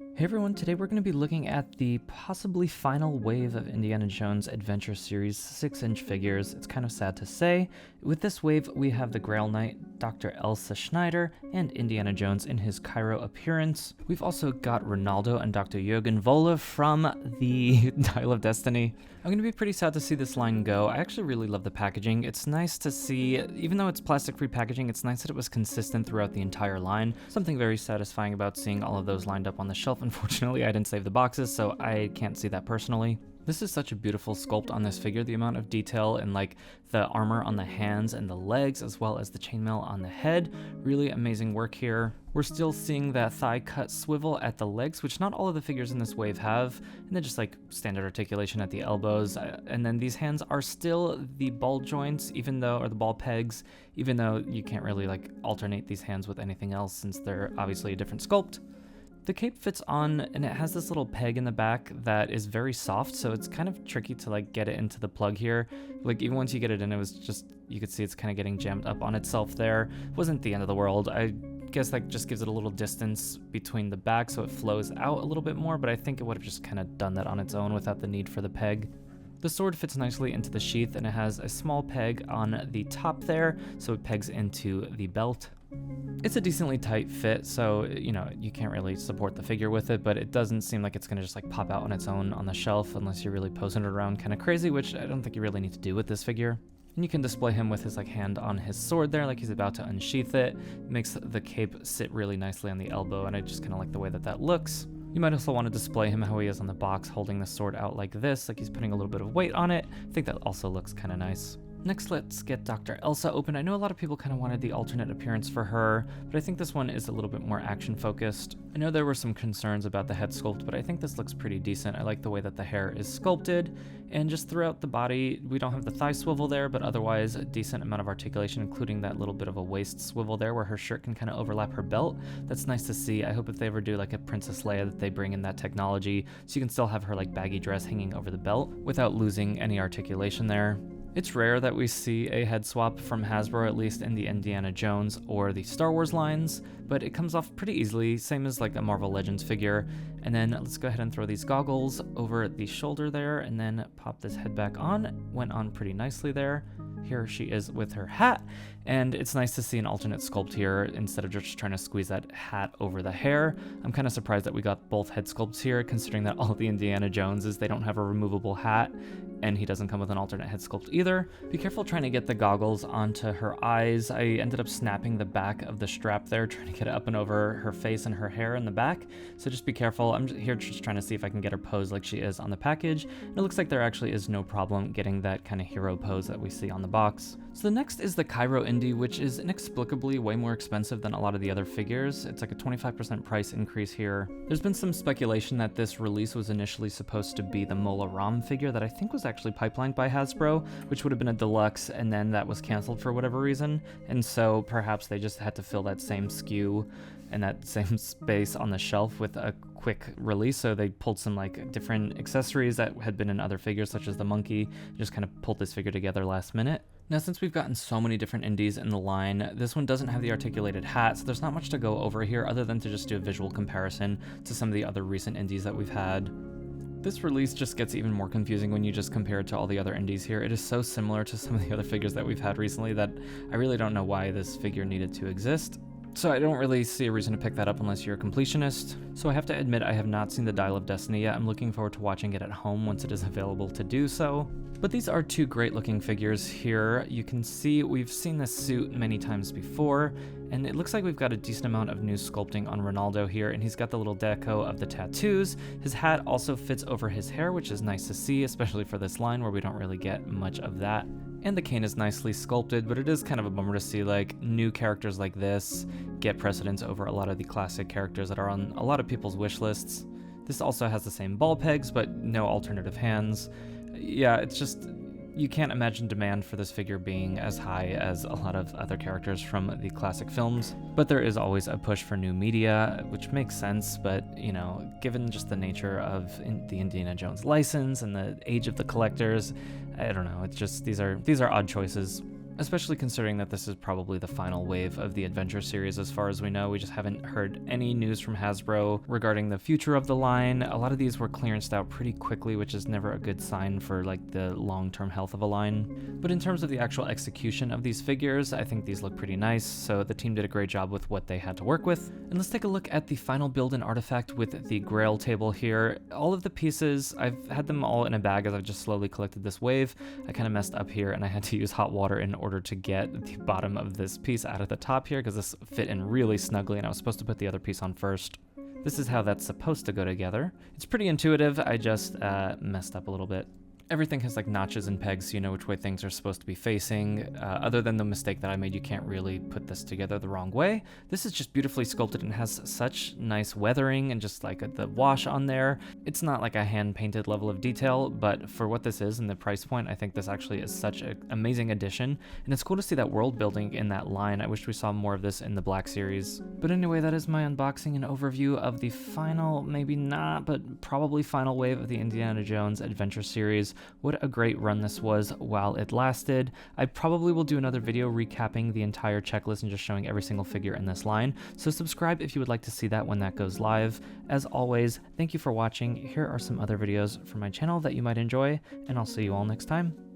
Hey everyone, today we're going to be looking at the possibly final wave of Indiana Jones Adventure Series 6-inch figures. It's kind of sad to say. With this wave, we have the Grail Knight, Dr. Elsa Schneider, and Indiana Jones in his Cairo appearance. We've also got Ronaldo and Dr. Jurger Voller from the Dial of Destiny. I'm going to be pretty sad to see this line go. I actually really love the packaging. It's nice to see, even though it's plastic-free packaging, it's nice that it was consistent throughout the entire line. Something very satisfying about seeing all of those lined up on the shelf. Unfortunately, I didn't save the boxes, so I can't see that personally. This is such a beautiful sculpt on this figure. The amount of detail and like the armor on the hands and the legs, as well as the chainmail on the head. Really amazing work here. We're still seeing that thigh cut swivel at the legs, which not all of the figures in this wave have. And then just like standard articulation at the elbows. And then these hands are still the ball joints, or the ball pegs, even though you can't really like alternate these hands with anything else since they're obviously a different sculpt. The cape fits on, and it has this little peg in the back that is very soft, so it's kind of tricky to like get it into the plug here. Like even once you get it in, it was just, you could see it's kind of getting jammed up on itself there. It wasn't the end of the world. I guess that just gives it a little distance between the back so it flows out a little bit more, but I think it would have just kind of done that on its own without the need for the peg. The sword fits nicely into the sheath, and it has a small peg on the top there, so it pegs into the belt. It's a decently tight fit, so, you can't really support the figure with it, but it doesn't seem like it's going to just like pop out on its own on the shelf unless you're really posing it around kind of crazy, which I don't think you really need to do with this figure. And you can display him with his like hand on his sword there, like he's about to unsheath it. Makes the cape sit really nicely on the elbow, and I just kind of like the way that looks. You might also want to display him how he is on the box, holding the sword out like this, like he's putting a little bit of weight on it. I think that also looks kind of nice. Next, let's get Dr. Elsa open. I know a lot of people kind of wanted the alternate appearance for her, but I think this one is a little bit more action-focused. I know there were some concerns about the head sculpt, but I think this looks pretty decent. I like the way that the hair is sculpted, and just throughout the body, we don't have the thigh swivel there, but otherwise a decent amount of articulation, including that little bit of a waist swivel there where her shirt can kind of overlap her belt. That's nice to see. I hope if they ever do like a Princess Leia that they bring in that technology, so you can still have her like baggy dress hanging over the belt without losing any articulation there. It's rare that we see a head swap from Hasbro, at least in the Indiana Jones or the Star Wars lines, but it comes off pretty easily, same as like a Marvel Legends figure. And then let's go ahead and throw these goggles over the shoulder there, and then pop this head back on. Went on pretty nicely there. Here she is with her hat, and it's nice to see an alternate sculpt here instead of just trying to squeeze that hat over the hair. I'm kind of surprised that we got both head sculpts here, considering that all the Indiana Joneses, they don't have a removable hat, and he doesn't come with an alternate head sculpt either. Be careful trying to get the goggles onto her eyes. I ended up snapping the back of the strap there, trying to get it up and over her face and her hair in the back, so just be careful. I'm here just trying to see if I can get her pose like she is on the package, and it looks like there actually is no problem getting that kind of hero pose that we see on the box. So the next is the Cairo Indy, which is inexplicably way more expensive than a lot of the other figures. It's like a 25% price increase here. There's been some speculation that this release was initially supposed to be the Mola Ram figure that I think was actually pipelined by Hasbro, which would have been a deluxe, and then that was canceled for whatever reason. And so perhaps they just had to fill that same SKU and that same space on the shelf with a quick release, so they pulled some like different accessories that had been in other figures such as the monkey, just kind of pulled this figure together last minute. Now, since we've gotten so many different indies in the line, this one doesn't have the articulated hat, so there's not much to go over here other than to just do a visual comparison to some of the other recent indies that we've had. This release just gets even more confusing when you just compare it to all the other indies here. It is so similar to some of the other figures that we've had recently that I really don't know why this figure needed to exist. So I don't really see a reason to pick that up unless you're a completionist. So I have to admit I have not seen the Dial of Destiny yet. I'm looking forward to watching it at home once it is available to do so. But these are two great looking figures here. You can see we've seen this suit many times before, and it looks like we've got a decent amount of new sculpting on Ronaldo here, and he's got the little deco of the tattoos. His hat also fits over his hair, which is nice to see, especially for this line where we don't really get much of that. And the cane is nicely sculpted, but it is kind of a bummer to see like new characters like this get precedence over a lot of the classic characters that are on a lot of people's wish lists. This also has the same ball pegs, but no alternative hands. Yeah, it's just, you can't imagine demand for this figure being as high as a lot of other characters from the classic films, but there is always a push for new media, which makes sense, but, given just the nature of the Indiana Jones license and the age of the collectors, I don't know, it's just, these are odd choices. especially considering that this is probably the final wave of the Adventure series as far as we know. We just haven't heard any news from Hasbro regarding the future of the line. A lot of these were clearanced out pretty quickly, which is never a good sign for like the long-term health of a line. But in terms of the actual execution of these figures, I think these look pretty nice, so the team did a great job with what they had to work with. And let's take a look at the final build and artifact with the Grail table here. All of the pieces, I've had them all in a bag as I've just slowly collected this wave. I kind of messed up here and I had to use hot water in order to get the bottom of this piece out of the top here because this fit in really snugly and I was supposed to put the other piece on first. This is how that's supposed to go together. It's pretty intuitive, I just messed up a little bit. Everything has like notches and pegs so you know which way things are supposed to be facing. Other than the mistake that I made, you can't really put this together the wrong way. This is just beautifully sculpted and has such nice weathering and just like the wash on there. It's not like a hand-painted level of detail, but for what this is and the price point, I think this actually is such an amazing addition. And it's cool to see that world building in that line. I wish we saw more of this in the Black series. But anyway, that is my unboxing and overview of the final, maybe not, but probably final wave of the Indiana Jones Adventure series. What a great run this was while it lasted. I probably will do another video recapping the entire checklist and just showing every single figure in this line, so subscribe if you would like to see that when that goes live. As always, thank you for watching. Here are some other videos from my channel that you might enjoy, and I'll see you all next time.